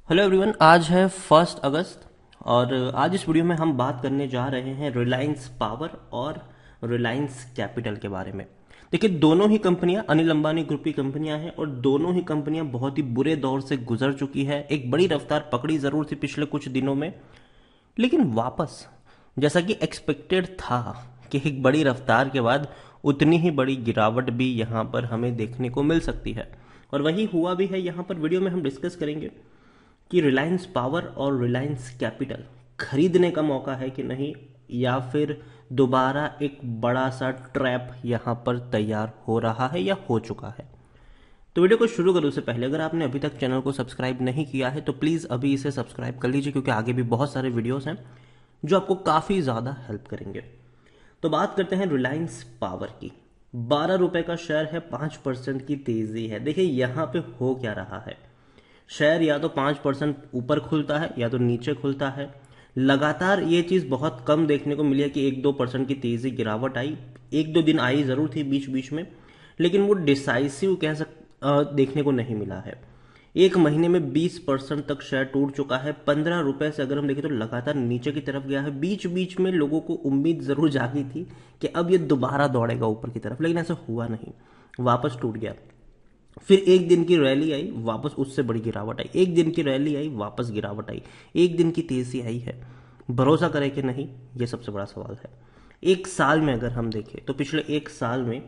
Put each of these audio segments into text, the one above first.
Hello everyone, आज है 1 अगस्त और आज इस वीडियो में हम बात करने जा रहे हैं रिलायंस पावर और रिलायंस कैपिटल के बारे में। देखिए, दोनों ही कंपनियां अनिल अंबानी ग्रुप की कंपनियां हैं और दोनों ही कंपनियां बहुत ही बुरे दौर से गुजर चुकी है। एक बड़ी रफ्तार पकड़ी जरूर थी पिछले कुछ दिनों में, लेकिन वापस जैसा कि एक्सपेक्टेड था कि एक बड़ी रफ्तार के बाद उतनी ही बड़ी गिरावट भी यहाँ पर हमें देखने को मिल सकती है। और वही हुआ भी है। यहाँ पर वीडियो में हम डिस्कस करेंगे कि रिलायंस पावर और रिलायंस कैपिटल खरीदने का मौका है कि नहीं, या फिर दोबारा एक बड़ा सा ट्रैप यहां पर तैयार हो रहा है या हो चुका है। तो वीडियो को शुरू करूँ से पहले अगर आपने अभी तक चैनल को सब्सक्राइब नहीं किया है तो प्लीज़ अभी इसे सब्सक्राइब कर लीजिए, क्योंकि आगे भी बहुत सारे वीडियोस हैं जो आपको काफ़ी ज़्यादा हेल्प करेंगे। तो बात करते हैं रिलायंस पावर की। 12 रुपए का शेयर है, 5% की तेजी है। देखिए यहाँ पे हो क्या रहा है, शेयर या तो 5% ऊपर खुलता है या तो नीचे खुलता है। लगातार ये चीज़ बहुत कम देखने को मिली है कि 1-2% की तेज़ी गिरावट आई। 1-2 दिन आई ज़रूर थी बीच बीच में, लेकिन वो डिसाइसिव देखने को नहीं मिला है। एक महीने में 20% तक शेयर टूट चुका है। 15 रुपए से अगर हम देखें तो लगातार नीचे की तरफ गया है। बीच बीच में लोगों को उम्मीद जरूर जागी थी कि अब ये दोबारा दौड़ेगा ऊपर की तरफ, लेकिन ऐसा हुआ नहीं, वापस टूट गया। फिर एक दिन की रैली आई, वापस उससे बड़ी गिरावट आई। एक दिन की रैली आई, वापस गिरावट आई। एक दिन की तेजी आई है। भरोसा करें कि नहीं, ये सबसे बड़ा सवाल है। एक साल में अगर हम देखें तो पिछले एक साल में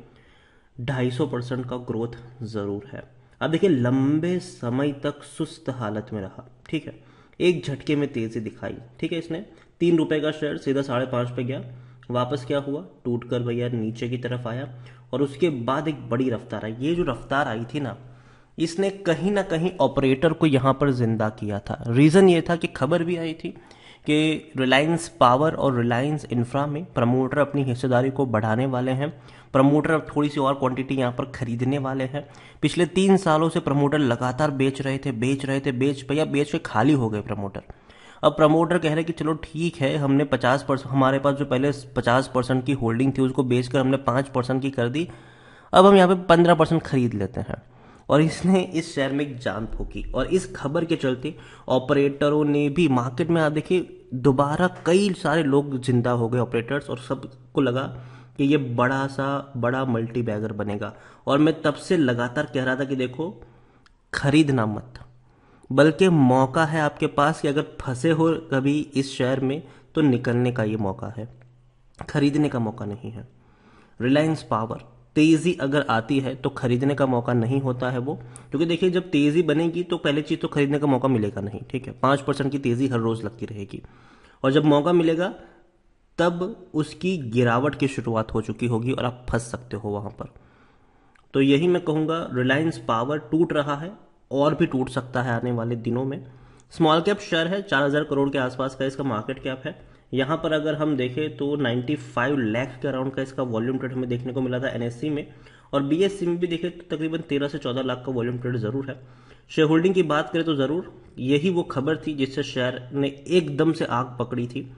250% का ग्रोथ जरूर है। अब देखिए, लंबे समय तक सुस्त हालत में रहा, ठीक है। एक झटके में तेजी दिखाई, ठीक है। इसने 3 रुपए का शेयर सीधा 5.5 पे गया, वापस क्या हुआ, टूट कर भैया नीचे की तरफ आया और उसके बाद एक बड़ी रफ्तार आई। ये जो रफ्तार आई थी ना, इसने कहीं ना कहीं ऑपरेटर को यहां पर जिंदा किया था। रीजन ये था कि खबर भी आई थी कि रिलायंस पावर और रिलायंस इंफ्रा में प्रमोटर अपनी हिस्सेदारी को बढ़ाने वाले हैं। प्रमोटर अब थोड़ी सी और क्वांटिटी यहाँ पर खरीदने वाले हैं। पिछले 3 सालों से प्रमोटर लगातार बेच रहे थे, भैया बेच के खाली हो गए प्रमोटर। अब प्रमोटर कह रहे कि चलो ठीक है, हमने 50%, हमारे पास जो पहले 50% की होल्डिंग थी उसको बेचकर हमने 5% की कर दी, अब हम यहाँ पे 15% खरीद लेते हैं। और इसने इस शेयर में एक जान फूकी और इस खबर के चलते ऑपरेटरों ने भी मार्केट में, आप देखिए, दोबारा कई सारे लोग जिंदा हो गए ऑपरेटर्स, और सबको लगा कि ये बड़ा मल्टी बैगर बनेगा। और मैं तब से लगातार कह रहा था कि देखो, खरीदना मत, बल्कि मौका है आपके पास कि अगर फंसे हो कभी इस शेयर में तो निकलने का ये मौका है, खरीदने का मौका नहीं है। रिलायंस पावर तेजी अगर आती है तो खरीदने का मौका नहीं होता है वो, क्योंकि देखिए, जब तेजी बनेगी तो पहले चीज तो खरीदने का मौका मिलेगा नहीं, ठीक है। 5% की तेजी हर रोज लगती रहेगी, और जब मौका मिलेगा तब उसकी गिरावट की शुरुआत हो चुकी होगी और आप फंस सकते हो वहां पर। तो यही मैं कहूंगा, रिलायंस पावर टूट रहा है और भी टूट सकता है आने वाले दिनों में। स्मॉल कैप शेयर है, 4,000 करोड़ के आसपास का इसका मार्केट कैप है। यहाँ पर अगर हम देखें तो 95 लाख के अराउंड का इसका वॉल्यूम ट्रेड हमें देखने को मिला था एनएससी में, और बीएससी में भी देखें तो तकरीबन 13 से 14 लाख का वॉल्यूम ट्रेड जरूर है। शेयर होल्डिंग की बात करें तो जरूर यही वो खबर थी जिससे शेयर ने एकदम से आग पकड़ी थी।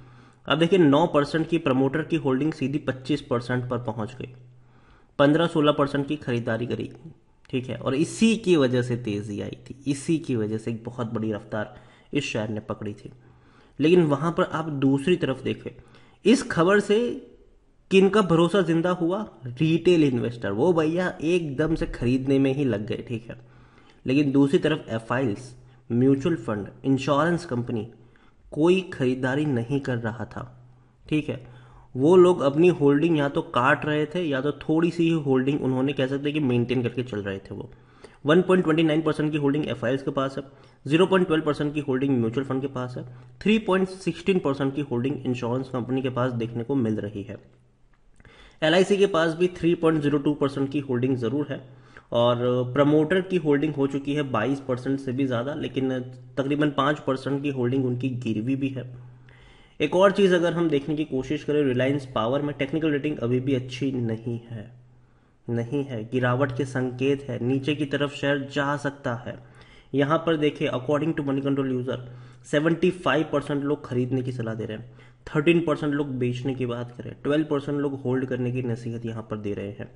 अब देखिए, 9% की प्रमोटर की होल्डिंग सीधी 25% पर पहुंच गई। 15-16% की खरीदारी करी, ठीक है। और इसी की वजह से तेजी आई थी, इसी की वजह से एक बहुत बड़ी रफ्तार इस शेयर ने पकड़ी थी। लेकिन वहां पर आप दूसरी तरफ देखें, इस खबर से किनका भरोसा जिंदा हुआ, रिटेल इन्वेस्टर, वो भैया एकदम से खरीदने में ही लग गए, ठीक है। लेकिन दूसरी तरफ एफआईल्स, म्यूचुअल फंड, इंश्योरेंस कंपनी, कोई खरीदारी नहीं कर रहा था, ठीक है। वो लोग अपनी होल्डिंग या तो काट रहे थे या तो थोड़ी सी ही होल्डिंग उन्होंने, कह सकते हैं कि मेंटेन करके चल रहे थे वो। 1.29% की होल्डिंग एफआईएस के पास है, 0.12% की होल्डिंग म्यूचुअल फंड के पास है, 3.16% की होल्डिंग इंश्योरेंस कंपनी के पास देखने को मिल रही है। एलआईसी के पास भी 3.02% की होल्डिंग जरूर है, और प्रमोटर की होल्डिंग हो चुकी है 22% से भी ज्यादा, लेकिन तकरीबन 5% की होल्डिंग उनकी गिरवी भी है। एक और चीज अगर हम देखने की कोशिश करें, रिलायंस पावर में टेक्निकल रेटिंग अभी भी अच्छी नहीं है, गिरावट के संकेत है, नीचे की तरफ शेयर जा सकता है। यहां पर देखिए, according to money control user 75% लोग खरीदने की सलाह दे रहे हैं, 13% लोग बेचने की बात करें, 12% लोग होल्ड करने की नसीहत यहां पर दे रहे हैं।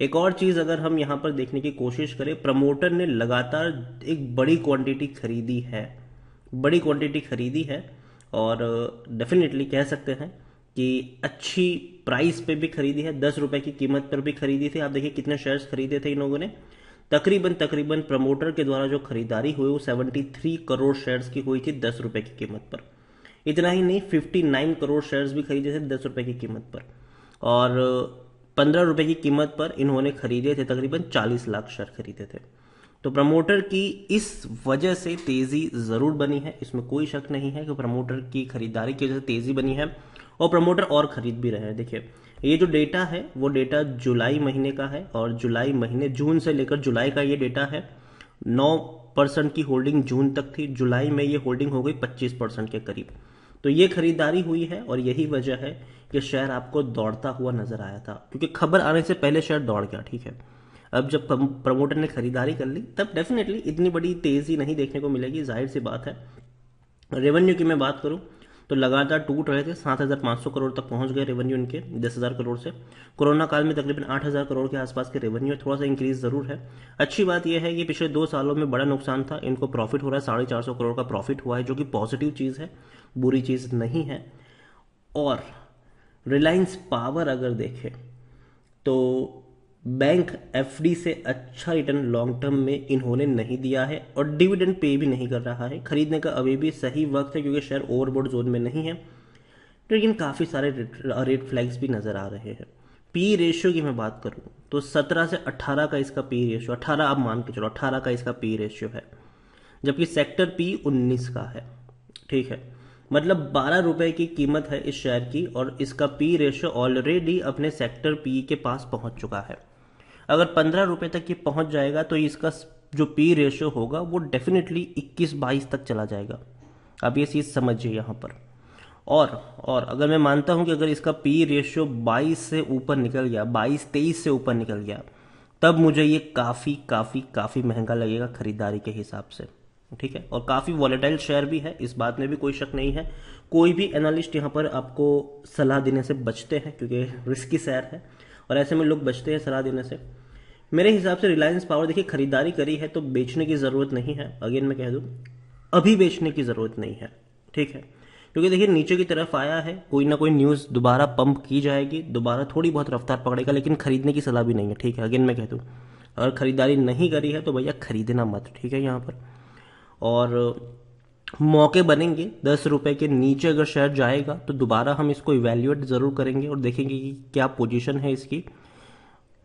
एक और चीज अगर हम यहां पर देखने की कोशिश करें, प्रमोटर ने लगातार एक बड़ी क्वांटिटी खरीदी है, बड़ी क्वांटिटी खरीदी है और डेफिनेटली कह सकते हैं कि अच्छी प्राइस पे भी खरीदी है। 10 रुपए की कीमत पर भी खरीदी थी। आप देखिए कितने शेयर्स खरीदे थे इन लोगों ने। तकरीबन प्रमोटर के द्वारा जो खरीदारी हुई वो 73 करोड़ शेयर्स की हुई थी 10 रुपए की कीमत पर। इतना ही नहीं, 59 करोड़ शेयर्स भी खरीदे थे 10 रुपए की कीमत पर, और 15 रुपए की कीमत पर इन्होंने खरीदे थे, तकरीबन 40 लाख शेयर खरीदे थे। तो प्रमोटर की इस वजह से तेजी जरूर बनी है, इसमें कोई शक नहीं है कि प्रमोटर की खरीदारी की वजह से तेजी बनी है और प्रमोटर और खरीद भी रहे हैं। देखिए ये जो डेटा है वो डेटा जुलाई महीने का है और जुलाई महीने, जून से लेकर जुलाई का ये डेटा है। 9% की होल्डिंग जून तक थी, जुलाई में ये होल्डिंग हो गई 25% के करीब। तो ये खरीदारी हुई है और यही वजह है कि शेयर आपको दौड़ता हुआ नजर आया था, क्योंकि खबर आने से पहले शेयर दौड़ गया। ठीक है, अब जब प्रमोटर ने खरीदारी कर ली तब डेफिनेटली इतनी बड़ी तेजी नहीं देखने को मिलेगी, जाहिर सी बात है। रेवेन्यू की मैं बात करूं तो लगातार टूट रहे थे, 7,500 करोड़ तक पहुंच गए रेवेन्यू इनके 10,000 करोड़ से। कोरोना काल में तकरीबन 8,000 करोड़ के आसपास के रेवेन्यू, थोड़ा सा इंक्रीज जरूर है। अच्छी बात यह है कि पिछले 2 सालों में बड़ा नुकसान था, इनको प्रॉफिट हो रहा है, 450 करोड़ का प्रॉफिट हुआ है, जो कि पॉजिटिव चीज है, बुरी चीज नहीं है। और रिलायंस पावर अगर देखें तो बैंक एफडी से अच्छा रिटर्न लॉन्ग टर्म में इन्होंने नहीं दिया है और डिविडेंड पे भी नहीं कर रहा है। खरीदने का अभी भी सही वक्त है क्योंकि शेयर ओवरबॉट जोन में नहीं है, लेकिन काफी सारे रेड फ्लैग्स भी नजर आ रहे हैं। पी रेशियो की मैं बात करूं तो 17 से 18 का इसका पी रेशियो, 18 आप मान के चलो, 18 का इसका पी रेशियो है, जबकि सेक्टर पी 19 का है। ठीक है, मतलब 12 रुपए की कीमत है इस शेयर की और इसका पी रेशियो ऑलरेडी अपने सेक्टर पी के पास पहुंच चुका है। अगर 15 रुपए तक ये पहुंच जाएगा तो इसका जो पी रेशियो होगा वो डेफिनेटली 21-22 तक चला जाएगा। आप ये चीज समझिए यहां पर। और अगर मैं मानता हूं कि अगर इसका पी रेशियो 22 से ऊपर निकल गया, 22-23 से ऊपर निकल गया, तब मुझे ये काफी काफी काफी महंगा लगेगा खरीदारी के हिसाब से। ठीक है, और काफी वॉलेटाइल शेयर भी है, इस बात में भी कोई शक नहीं है। कोई भी एनालिस्ट यहाँ पर आपको सलाह देने से बचते हैं क्योंकि रिस्की शेयर है और ऐसे में लोग बचते हैं सलाह देने से। मेरे हिसाब से रिलायंस पावर, देखिए खरीदारी करी है तो बेचने की जरूरत नहीं है। अगेन मैं कह दूं, अभी बेचने की जरूरत नहीं है। ठीक है, क्योंकि देखिए नीचे की तरफ आया है, कोई ना कोई न्यूज दोबारा पंप की जाएगी, दोबारा थोड़ी बहुत रफ्तार पकड़ेगा, लेकिन खरीदने की सलाह भी नहीं है। ठीक है, अगेन मैं कह दूं, अगर खरीदारी नहीं करी है तो भैया खरीदना मत। ठीक है, यहाँ पर और मौके बनेंगे 10 रुपए के नीचे अगर शेयर जाएगा तो दोबारा हम इसको इवेल्युएट जरूर करेंगे और देखेंगे कि क्या पोजीशन है इसकी,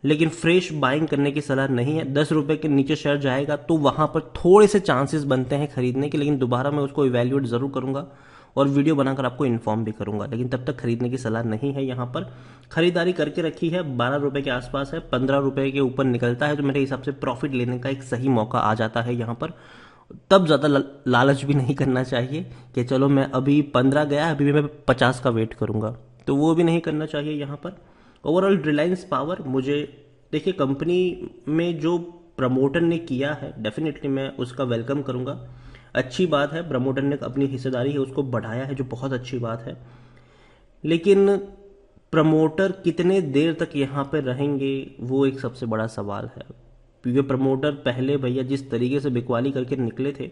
लेकिन फ्रेश बाइंग करने की सलाह नहीं है। 10 रुपए के नीचे शेयर जाएगा तो वहां पर थोड़े से चांसेस बनते हैं खरीदने के, लेकिन दोबारा मैं उसको इवेल्युएट जरूर करूंगा और वीडियो बनाकर आपको इन्फॉर्म भी करूंगा, लेकिन तब तक खरीदने की सलाह नहीं है। यहाँ पर खरीदारी करके रखी है, 12 रुपए के आसपास है, 15 रुपए के ऊपर निकलता है तो मेरे हिसाब से प्रॉफिट लेने का एक सही मौका आ जाता है यहाँ पर। तब ज्यादा लालच भी नहीं करना चाहिए कि चलो मैं अभी 15 गया, अभी भी मैं 50 का वेट करूंगा, तो वो भी नहीं करना चाहिए यहाँ पर। ओवरऑल रिलायंस पावर, मुझे देखिए कंपनी में जो प्रमोटर ने किया है डेफिनेटली मैं उसका वेलकम करूंगा। अच्छी बात है, प्रमोटर ने अपनी हिस्सेदारी है उसको बढ़ाया है, जो बहुत अच्छी बात है। लेकिन प्रमोटर कितने देर तक यहाँ पे रहेंगे वो एक सबसे बड़ा सवाल है, क्योंकि प्रमोटर पहले भैया जिस तरीके से बिकवाली करके निकले थे,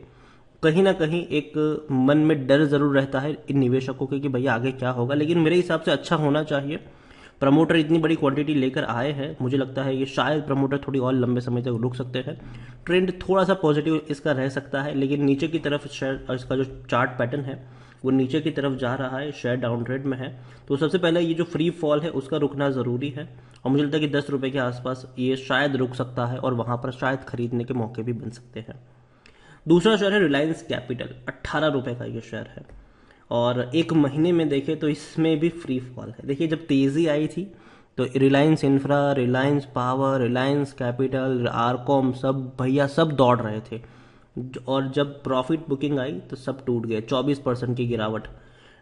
कहीं ना कहीं एक मन में डर जरूर रहता है इन निवेशकों के कि भैया आगे क्या होगा। लेकिन मेरे हिसाब से अच्छा होना चाहिए। प्रमोटर इतनी बड़ी क्वांटिटी लेकर आए हैं, मुझे लगता है ये शायद प्रमोटर थोड़ी और लंबे समय तक रुक सकते हैं। ट्रेंड थोड़ा सा पॉजिटिव इसका रह सकता है, लेकिन नीचे की तरफ शेयर, इसका जो चार्ट पैटर्न है वो नीचे की तरफ जा रहा है, शेयर डाउन ट्रेंड में है। तो सबसे पहले ये जो फ्री फॉल है उसका रुकना जरूरी है और मुझे लगता है कि 10 रुपए के आसपास ये शायद रुक सकता है और वहां पर शायद खरीदने के मौके भी बन सकते हैं। दूसरा शेयर है रिलायंस कैपिटल, 18 रुपए का ये शेयर है और एक महीने में देखें तो इसमें भी फ्री फॉल है। देखिए जब तेजी आई थी तो Reliance infra, Reliance power, Reliance capital, RCom, सब भैया सब दौड़ रहे थे और जब प्रॉफिट बुकिंग आई तो सब टूट गए, 24% की गिरावट।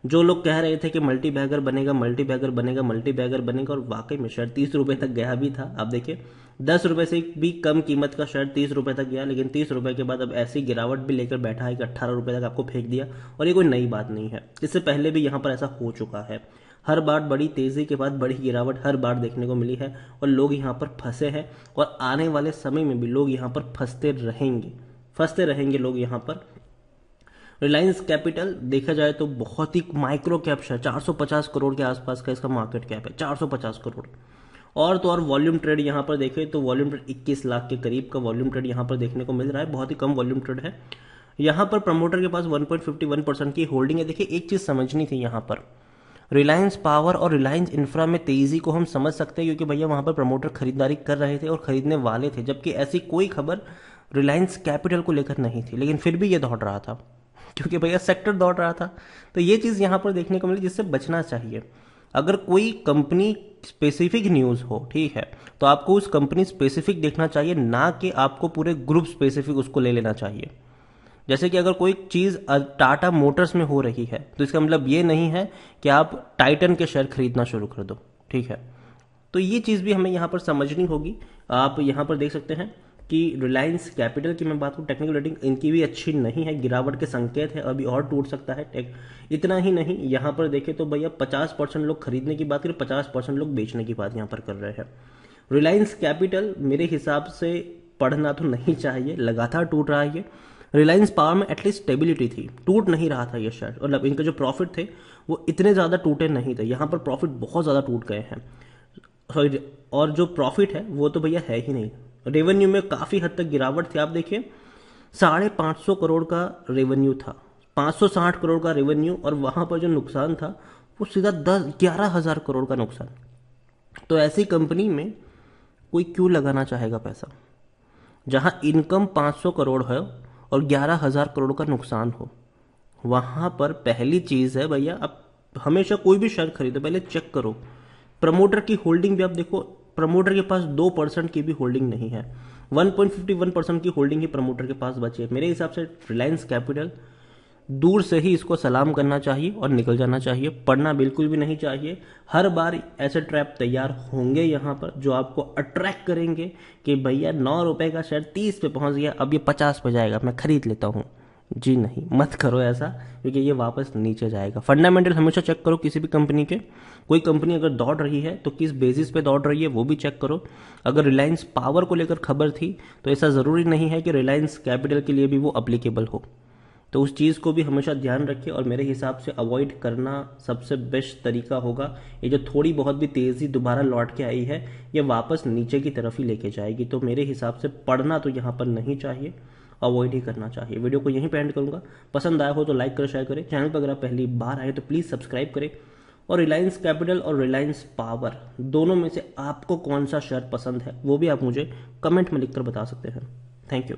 जो लोग कह रहे थे कि मल्टी बैगर बनेगा, मल्टी बैगर बनेगा, मल्टी बैगर बनेगा, और वाकई में शेयर 30 रुपए तक गया भी था। आप देखिए 10 रुपए से भी कम कीमत का शेयर 30 रुपए तक गया, लेकिन 30 रुपए के बाद अब ऐसी गिरावट भी लेकर बैठा है कि 18 रुपए तक आपको फेंक दिया। और ये कोई नई बात नहीं है, इससे पहले भी यहाँ पर ऐसा हो चुका है। हर बार बड़ी तेजी के बाद बड़ी गिरावट हर बार देखने को मिली है और लोग यहाँ पर फंसे हैं और आने वाले समय में भी लोग यहाँ पर फंसते रहेंगे लोग यहाँ पर। रिलायंस कैपिटल देखा जाए तो बहुत ही माइक्रो कैप शेयर, 450 करोड़ के आसपास का इसका मार्केट कैप है, 450 करोड़। और तो और वॉल्यूम ट्रेड यहाँ पर देखें तो वॉल्यूम ट्रेड 21 लाख के करीब का वॉल्यूम ट्रेड यहाँ पर देखने को मिल रहा है, बहुत ही कम वॉल्यूम ट्रेड है। यहाँ पर प्रमोटर के पास 1.51% की होल्डिंग है। देखिए एक चीज समझनी थी यहाँ पर, रिलायंस पावर और रिलायंस इंफ्रा में तेजी को हम समझ सकते हैं क्योंकि भैया वहां पर प्रमोटर खरीदारी कर रहे थे और खरीदने वाले थे, जबकि ऐसी कोई खबर रिलायंस कैपिटल को लेकर नहीं थी, लेकिन फिर भी ये दौड़ रहा था क्योंकि भैया सेक्टर दौड़ रहा था। तो ये चीज यहां पर देखने को मिली जिससे बचना चाहिए। अगर कोई कंपनी स्पेसिफिक न्यूज हो, ठीक है, तो आपको उस कंपनी स्पेसिफिक देखना चाहिए, ना कि आपको पूरे ग्रुप स्पेसिफिक उसको ले लेना चाहिए। जैसे कि अगर कोई चीज टाटा मोटर्स में हो रही है तो इसका मतलब ये नहीं है कि आप टाइटन के शेयर खरीदना शुरू कर दो, ठीक है। तो ये चीज भी हमें यहाँ पर समझनी होगी। आप यहाँ पर देख सकते हैं कि रिलायंस कैपिटल की मैं बात करूँ, टेक्निकल रेटिंग इनकी भी अच्छी नहीं है, गिरावट के संकेत है, अभी और टूट सकता है। इतना ही नहीं, यहाँ पर देखें तो भैया 50% लोग खरीदने की बात करें, 50% लोग बेचने की बात यहाँ पर कर रहे हैं। रिलायंस कैपिटल मेरे हिसाब से पढ़ना तो नहीं चाहिए, लगातार टूट रहा है ये। रिलायंस पावर में एटलीस्ट स्टेबिलिटी थी, टूट नहीं रहा था ये शेयर, मतलब इनके जो प्रॉफिट थे वो इतने ज़्यादा टूटे नहीं थे। यहाँ पर प्रॉफिट बहुत ज़्यादा टूट गए हैं, और जो प्रॉफिट है वो तो भैया है ही नहीं। रेवेन्यू में काफ़ी हद तक गिरावट थी, आप देखिए 550 करोड़ का रेवेन्यू था, 560 करोड़ का रेवेन्यू, और वहाँ पर जो नुकसान था वो सीधा 11,000 करोड़ का नुकसान। तो ऐसी कंपनी में कोई क्यों लगाना चाहेगा पैसा, जहां इनकम 500 करोड़ है और 11,000 करोड़ का नुकसान हो। वहां पर पहली चीज है भैया, आप हमेशा कोई भी शेयर खरीदो पहले चेक करो। प्रमोटर की होल्डिंग भी आप देखो, प्रमोटर के पास 2% की भी होल्डिंग नहीं है, 1.51% की होल्डिंग ही प्रमोटर के पास बची है। मेरे हिसाब से रिलायंस कैपिटल दूर से ही इसको सलाम करना चाहिए और निकल जाना चाहिए, पढ़ना बिल्कुल भी नहीं चाहिए। हर बार ऐसे ट्रैप तैयार होंगे यहाँ पर जो आपको अट्रैक्ट करेंगे कि भैया 9 रुपए का शेयर 30 पे पहुंच गया, अब ये 50 पे जाएगा, मैं खरीद लेता हूँ। जी नहीं, मत करो ऐसा, क्योंकि ये वापस नीचे जाएगा। फंडामेंटल हमेशा चेक करो किसी भी कंपनी के। कोई कंपनी अगर दौड़ रही है तो किस बेसिस पे दौड़ रही है वो भी चेक करो। अगर रिलायंस पावर को लेकर खबर थी तो ऐसा ज़रूरी नहीं है कि रिलायंस कैपिटल के लिए भी वो अप्लीकेबल हो, तो उस चीज़ को भी हमेशा ध्यान रखिए। और मेरे हिसाब से अवॉइड करना सबसे बेस्ट तरीका होगा। ये जो थोड़ी बहुत भी तेज़ी दोबारा लौट के आई है ये वापस नीचे की तरफ ही लेके जाएगी, तो मेरे हिसाब से पढ़ना तो यहाँ पर नहीं चाहिए, अवॉइड ही करना चाहिए। वीडियो को यहीं पे एंड करूँगा। पसंद आया हो तो लाइक करें, शेयर करें। चैनल पर अगर आप पहली बार आए तो प्लीज़ सब्सक्राइब करें। और रिलायंस कैपिटल और रिलायंस पावर दोनों में से आपको कौन सा शेयर पसंद है वो भी आप मुझे कमेंट में लिखकर बता सकते हैं। Thank you.